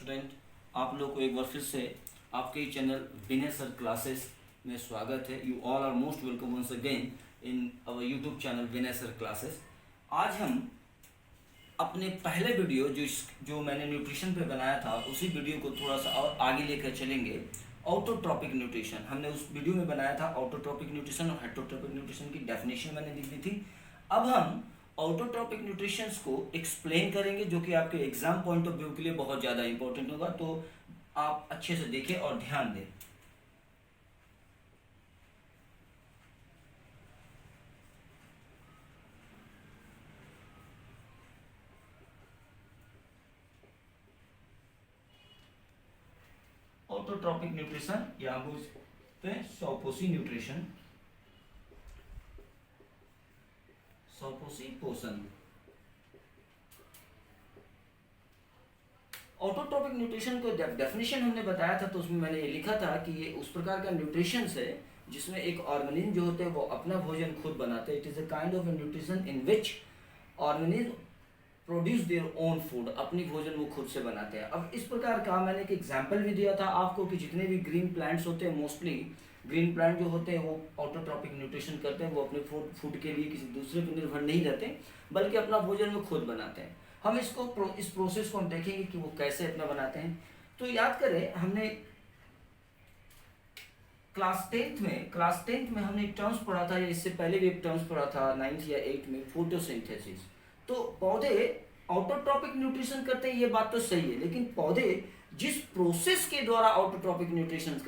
Student, आप लोग को एक बार फिर से आपके चैनल विनय सर क्लासेस में स्वागत है। You all are most welcome once again in our YouTube channel Vinay sir classes. आज हम अपने पहले वीडियो जो मैंने न्यूट्रिशन पे बनाया था उसी वीडियो को थोड़ा सा और आगे लेकर चलेंगे। ऑटोट्रॉपिक न्यूट्रिशन हमने उस वीडियो में बनाया था। ऑटोट्रॉपिक न्यूट्रिशन और हेटरोट्रॉपिक न्यूट्रिशन की डेफिनेशन मैंने लिख दी थी। अब हम ऑटोट्रॉपिक न्यूट्रिशंस को एक्सप्लेन करेंगे, जो कि आपके एग्जाम पॉइंट ऑफ व्यू के लिए बहुत ज़्यादा इंपॉर्टेंट होगा। तो आप अच्छे से देखें और ध्यान दें। ऑटोट्रॉपिक न्यूट्रिशन या बोलते हैं सौपोषी न्यूट्रिशन, सौपोषी पोषण। ऑटोट्रॉपिक न्यूट्रिशन को डेफिनेशन हमने बताया था, तो उसमें मैंने ये लिखा था कि ये उस प्रकार का न्यूट्रिशन है जिसमें एक ऑर्गेनिज्म जो होते हैं वो अपना भोजन खुद बनाते हैं। It is a kind of A nutrition in which organism produce their own food, अपनी भोजन वो खुद से बनाते हैं। अब इस प्रकार का मैंने एक एग्जाम्पल भी दिया था आपको कि जितने भी ग्रीन प्लांट्स होते हैं, मोस्टली ग्रीन प्लांट जो होते हैं वो ऑटोट्रॉपिक न्यूट्रिशन करते हैं। वो अपने फूड के लिए किसी दूसरे पर निर्भर नहीं रहते, बल्कि अपना भोजन वो खुद बनाते हैं। हम इस प्रोसेस को हम देखेंगे कि वो कैसे अपना बनाते हैं। तो याद करें, हमने क्लास टेंथ में हमने एक टर्म्स पढ़ा था, या इससे पहले भी एक टर्म्स पढ़ा था 9th या 8th में, फोटोसिंथेसिस। तो पौधे ऑटोट्रॉपिक न्यूट्रिशन करते हैं, ये बात तो सही है, लेकिन पौधे जिस प्रोसेस के द्वारा ऑटोट्रॉपिक न्यूट्रिशन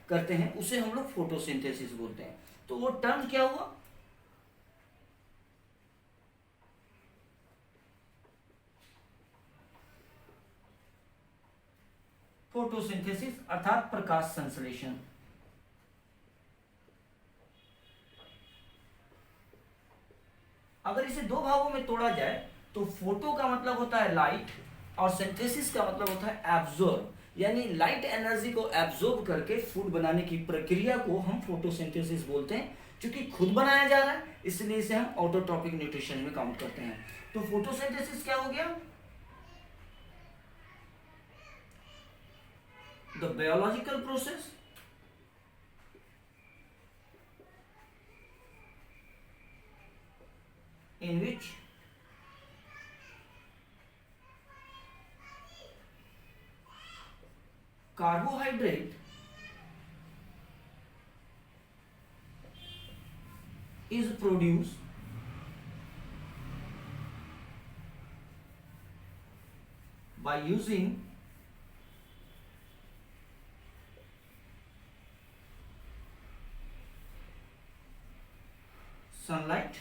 करते हैं उसे हम लोग फोटोसिंथेसिस बोलते हैं। तो वो टर्म क्या हुआ? फोटोसिंथेसिस अर्थात प्रकाश संश्लेषण। अगर इसे दो भागों में तोड़ा जाए तो फोटो का मतलब होता है लाइट और सिंथेसिस का मतलब होता है एब्जॉर्ब, यानी लाइट एनर्जी को एब्जॉर्ब करके फूड बनाने की प्रक्रिया को हम फोटोसिंथेसिस बोलते हैं। क्योंकि खुद बनाया जा रहा है इसलिए इसे हम ऑटोट्रॉपिक न्यूट्रिशन में काउंट करते हैं। तो फोटोसिंथेसिस क्या हो गया? The biological process in which carbohydrate is produced by using sunlight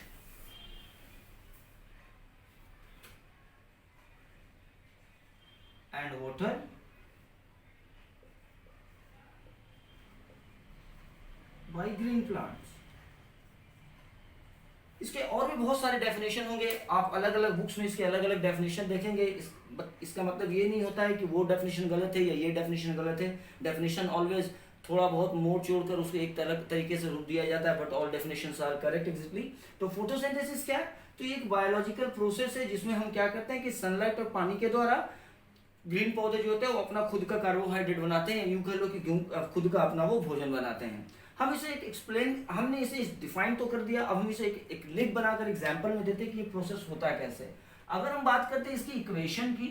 and water by green plants। इसके और भी बहुत सारे डेफिनेशन होंगे, आप अलग अलग बुक्स में इसके अलग अलग डेफिनेशन देखेंगे। इसका मतलब ये नहीं होता है कि वो डेफिनेशन गलत है या ये डेफिनेशन गलत है। डेफिनेशन ऑलवेज थोड़ा बहुत मोड़ छोड़ कर उसको एक तरीके से रूप दिया जाता है, but all definitions are correct exactly. तो फोटोसिंथेसिस क्या है? तो ये एक बायोलॉजिकल प्रोसेस है जिसमें हम क्या करते हैं कि सनलाइट और पानी के द्वारा ग्रीन पौधे जो होते हैं वो अपना खुद का कार्बोहाइड्रेट बनाते हैं, यूं कह लो कि खुद का अपना वो भोजन बनाते हैं। हम इसे हमने इसे डिफाइन तो कर दिया। अब हम इसे एक लिख बनाकर एग्जांपल में देते हैं कि ये प्रोसेस होता है कैसे। अगर हम बात करते हैं इसकी इक्वेशन की,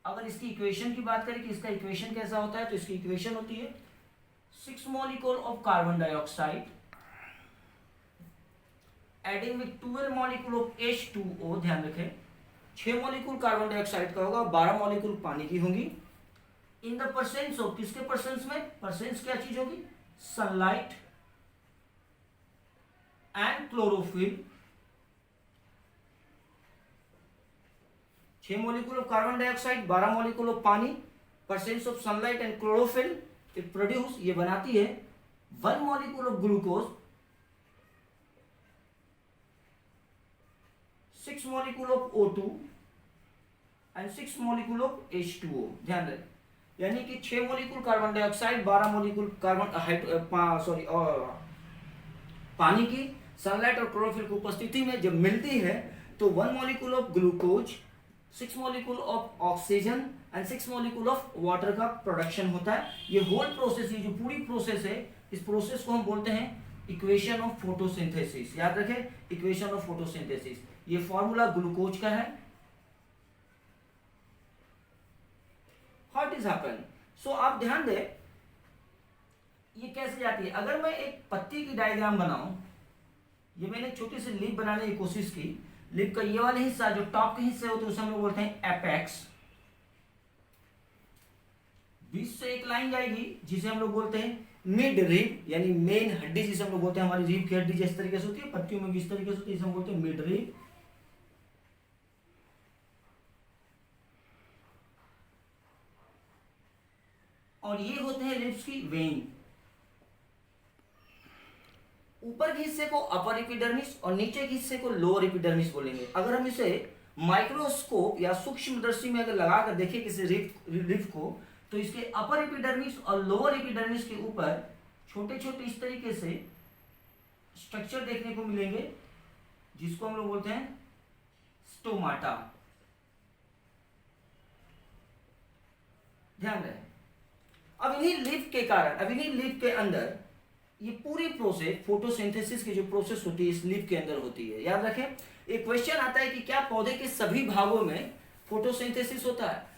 अगर इसकी इक्वेशन की बात करें कि इसका इक्वेशन कैसा होता है, तो इसकी इक्वेशन होती है 6 molecule of carbon dioxide adding with 12 molecule of H2O। ध्यान रखें, 6 मॉलिक्यूल कार्बन डाइऑक्साइड का होगा, 12 मॉलिक्यूल पानी की होंगी। इन द परसेंट्स ऑफ, किसके परसेंट्स में? परसेंट्स क्या चीज होगी? Sunlight and chlorophyll. 6 molecule of carbon dioxide, 12 molecule of पानी, presence of sunlight and chlorophyll. It produce, ये बनाती है 1 molecule of glucose, 6 molecule of O2 and 6 molecule of H2O। ध्यान रखें, यानी कि 6 मॉलिक्यूल कार्बन डाइऑक्साइड, 12 मॉलिक्यूल पानी की, सनलाइट और क्लोरोफिल की उपस्थिति में जब मिलती है तो 1 molecule of glucose 6 molecule of oxygen and 6 molecule of water का प्रोडक्शन होता है। ये होल प्रोसेस, ये जो पूरी प्रोसेस है, इस प्रोसेस को हम बोलते हैं इक्वेशन ऑफ फोटोसिंथेसिस। याद रखें, इक्वेशन ऑफ फोटोसिंथेसिस। ये फॉर्मूला ग्लूकोज का है। व्हाट इज हैपन, सो आप ध्यान दें ये कैसे जाती है। अगर मैं एक पत्ती की डायग्राम बनाऊं, ये मैंने छोटी सी लीफ बनाने की कोशिश की। लीफ का ये वाला हिस्सा जो टॉप के हिस्से होते हैं उसे हम लोग बोलते हैं एपेक्स। बीच से एक लाइन जाएगी जिसे हम लोग बोलते हैं मिड रिब, यानी मेन हड्डी जिसे हम लोग बोलते हैं, हमारी रीब की हड्डी जिस तरीके से होती है, पत्तियों में भी इस तरीके से होती है, जिसे हम बोलते हैं मिड रिब। और ये होते हैं रिब्स की वेन। ऊपर के हिस्से को अपर एपिडर्मिस और नीचे के हिस्से को लोअर एपिडर्मिस बोलेंगे। अगर हम इसे माइक्रोस्कोप या सूक्ष्मदर्शी में अगर लगाकर देखें किसी रिब को, तो इसके अपर एपिडर्मिस और लोअर एपिडर्मिस के ऊपर छोटे छोटे इस तरीके से स्ट्रक्चर देखने को मिलेंगे, जिसको हम लोग बोलते हैं स्टोमाटा। ध्यान रहे, अब इन्हीं लीफ के कारण, अब इन्हीं लीफ के अंदर ये पूरी प्रोसेस, फोटोसिंथेसिस की जो प्रोसेस होती है इस लीफ के अंदर होती है। याद रखें, एक क्वेश्चन आता है कि क्या पौधे के सभी भागों में फोटोसिंथेसिस होता है?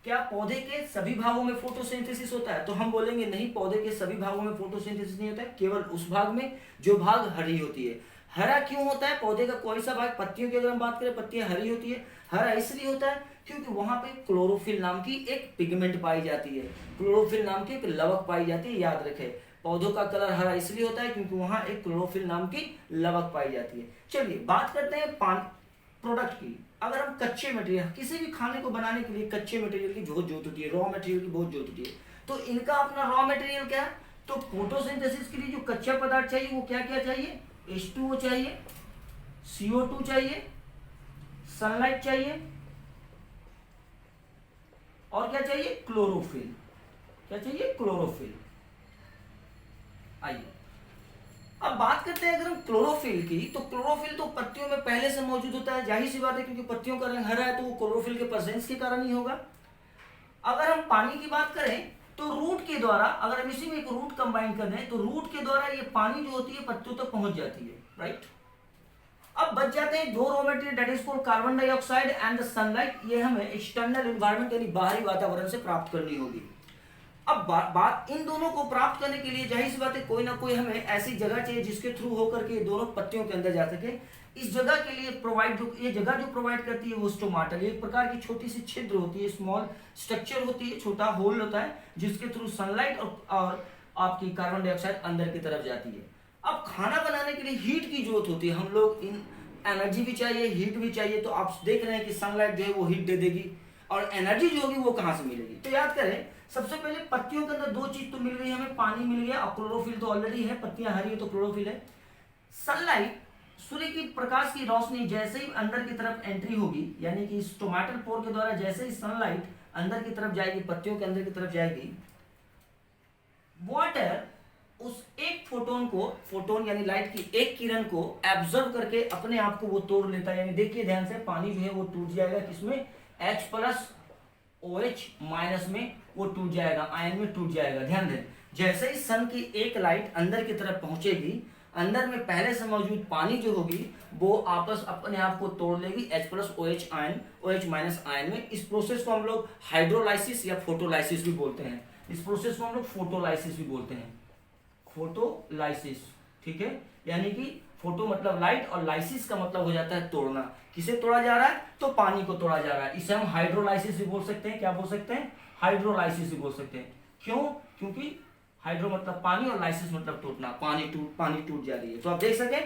क्या पौधे के सभी भागों में फोटोसिंथेसिस होता है? तो हम बोलेंगे नहीं, पौधे के सभी भागों में फोटोसिंथेसिस नहीं होता है, केवल उस भाग में जो भाग हरी होती है। हरा क्यों होता है? पौधे का कोई सा भाग, पत्तियों की अगर हम बात करें, पत्तियां हरी होती है। हरा इसलिए होता है क्योंकि वहां पे क्लोरोफिल नाम की एक पिगमेंट पाई जाती है, क्लोरोफिल नाम की एक लवक पाई जाती है। याद रखें, पौधों का कलर हरा इसलिए होता है क्योंकि वहां एक क्लोरोफिल नाम की लवक पाई जाती है। चलिए बात करते हैं प्रोडक्ट की। अगर हम कच्चे मटेरियल, किसी भी खाने को बनाने के लिए कच्चे मटेरियल की बहुत जरूरत होती है, रॉ मटेरियल की बहुत जरूरत होती है। तो इनका अपना रॉ मटेरियल क्या है? तो फोटोसिंथेसिस के लिए जो कच्चा पदार्थ चाहिए वो क्या क्या चाहिए? H2O चाहिए, CO2 चाहिए, सनलाइट चाहिए, और क्या चाहिए? क्लोरोफिल। क्या चाहिए? क्लोरोफिल। आइए अब बात करते हैं अगर हम क्लोरोफिल की, तो क्लोरोफिल तो पत्तियों में पहले से मौजूद होता है, जाहिर सी बात है, क्योंकि पत्तियों का रंग हरा है तो वो क्लोरोफिल के प्रेजेंस के कारण ही होगा। अगर हम पानी की बात करें तो रूट के द्वारा, अगर हम इसी में एक रूट कंबाइन कर दें तो रूट के द्वारा ये पानी जो होती है पत्तियों तक पहुंच जाती है, राइट। अब बच जाते हैं दो raw material, that is for carbon dioxide and the sunlight. ये हमें एक्सटर्नल एनवायरनमेंट यानी बाहरी वातावरण से प्राप्त करनी होगी। अब बात इन दोनों को प्राप्त करने के लिए जाहिर सी बात है कोई ना कोई हमें ऐसी जगह चाहिए जिसके थ्रू होकर के ये दोनों पत्तियों के अंदर जा सके। इस जगह के लिए ये जगह जो प्रोवाइड करती है वो स्टोमाटा, एक प्रकार की छोटी सी छिद्र होती है, स्मॉल स्ट्रक्चर होती है, छोटा होल होता है जिसके थ्रू सनलाइट और आपकी कार्बन डाइऑक्साइड अंदर की तरफ जाती है। अब खाना बनाने के लिए हीट की जरूरत होती है, हम लोग इन एनर्जी भी चाहिए, हीट भी चाहिए। तो आप देख रहे हैं कि सनलाइट जो है वो हीट दे देगी, और एनर्जी जो होगी वो कहां से मिलेगी? तो याद करें, सबसे पहले पत्तियों के अंदर दो चीज तो मिल गई हमें, पानी मिल गया और क्लोरोफिल तो ऑलरेडी है, पत्तियां हरी है तो क्लोरोफिल है। सनलाइट, सूर्य की प्रकाश की रोशनी जैसे ही अंदर की तरफ एंट्री होगी, यानी कि स्टोमेटल पोर के द्वारा जैसे ही सनलाइट अंदर की तरफ जाएगी, पत्तियों के अंदर की तरफ जाएगी, वाटर उस एक फोटोन यानी लाइट की एक किरण को एब्जॉर्ब करके अपने आप को वो तोड़ लेता है। यानी देखिए ध्यान से, पानी जो है वो टूट जाएगा किसमें? H+OH- में वो टूट जाएगा, आयन में टूट जाएगा। ध्यान दें, जैसे ही सन की एक लाइट अंदर की तरफ पहुंचेगी, अंदर में पहले से मौजूद पानी जो होगी वो आपस अपने आप को तोड़ लेगी H+OH आयन, OH- आयन में। इस प्रोसेस को हम लोग हाइड्रोलाइसिस या फोटोलाइसिस भी बोलते हैं। इस प्रोसेस को हम लोग फोटोलाइसिस भी बोलते हैं, फोटोलाइसिस, ठीक है। यानी कि फोटो मतलब लाइट और लाइसिस का मतलब हो जाता है तोड़ना। किसे तोड़ा जा रहा है? तो पानी को तोड़ा जा रहा है। इसे हम हाइड्रोलाइसिस भी बोल सकते हैं। क्या बोल सकते हैं? हाइड्रोलाइसिस भी बोल सकते हैं। क्यों? क्योंकि हाइड्रो मतलब पानी और लाइसिस मतलब टूटना, पानी टूट जा रही है। तो आप देख सके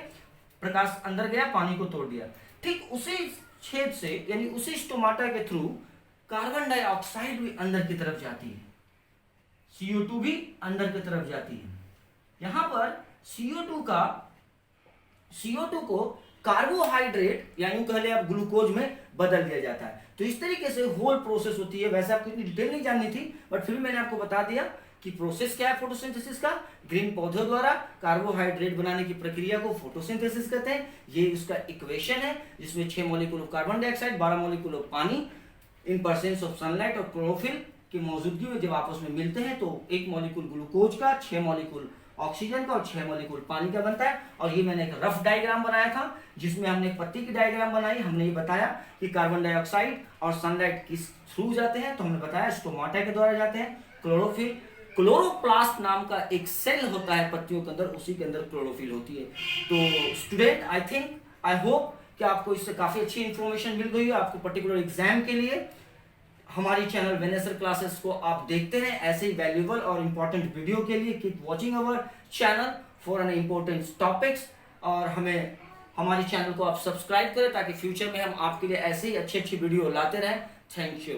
प्रकाश अंदर गया, पानी को तोड़ दिया। ठीक उसी छेद से यानी उसी स्टोमाटा के थ्रू कार्बन डाइऑक्साइड भी अंदर की तरफ जाती है, CO2 भी अंदर की तरफ जाती है। यहां पर CO2 को कार्बोहाइड्रेट यानी कह ले आप ग्लूकोज में बदल दिया जाता है। तो इस तरीके से होल प्रोसेस होती है। वैसे आपको इतनी डिटेल नहीं जाननी थी, बट फिर मैंने आपको बता दिया कि प्रोसेस क्या है फोटोसिंथेसिस का। ग्रीन पौधों द्वारा कार्बोहाइड्रेट बनाने की प्रक्रिया को फोटोसिंथेसिस कहते हैं। ये उसका इक्वेशन है जिसमें 6 molecule of carbon dioxide, 12 molecule of पानी इन प्रेजेंस ऑफ सनलाइट और क्लोरोफिल की मौजूदगी में जब आपस में मिलते हैं तो एक मॉलिक्यूल ग्लूकोज का, 6 मॉलिक्यूल ऑक्सीजन का और 6 मॉलिक्यूल पानी का बनता है। और ये मैंने एक रफ डायग्राम बनाया था जिसमें हमने एक पत्ती की डायग्राम बनाई। हमने ये बताया कि कार्बन डाइऑक्साइड और सनलाइट किस थ्रू जाते हैं, तो हमने बताया स्टोमाटा के द्वारा जाते हैं। क्लोरोफिल, क्लोरोप्लास्ट नाम का एक सेल होता है पत्तियों के अंदर, उसी के अंदर क्लोरोफिल होती है। तो स्टूडेंट, आई होप कि आपको इससे काफी अच्छी इंफॉर्मेशन मिल गई है आपको पर्टिकुलर एग्जाम के लिए। हमारी चैनल वेनेसर क्लासेस को आप देखते हैं ऐसे ही वैल्यूएबल और इंपॉर्टेंट वीडियो के लिए। Keep watching our channel for an important topics, और हमारी चैनल को आप सब्सक्राइब करें ताकि फ्यूचर में हम आपके लिए ऐसे ही अच्छी वीडियो लाते रहें। Thank you.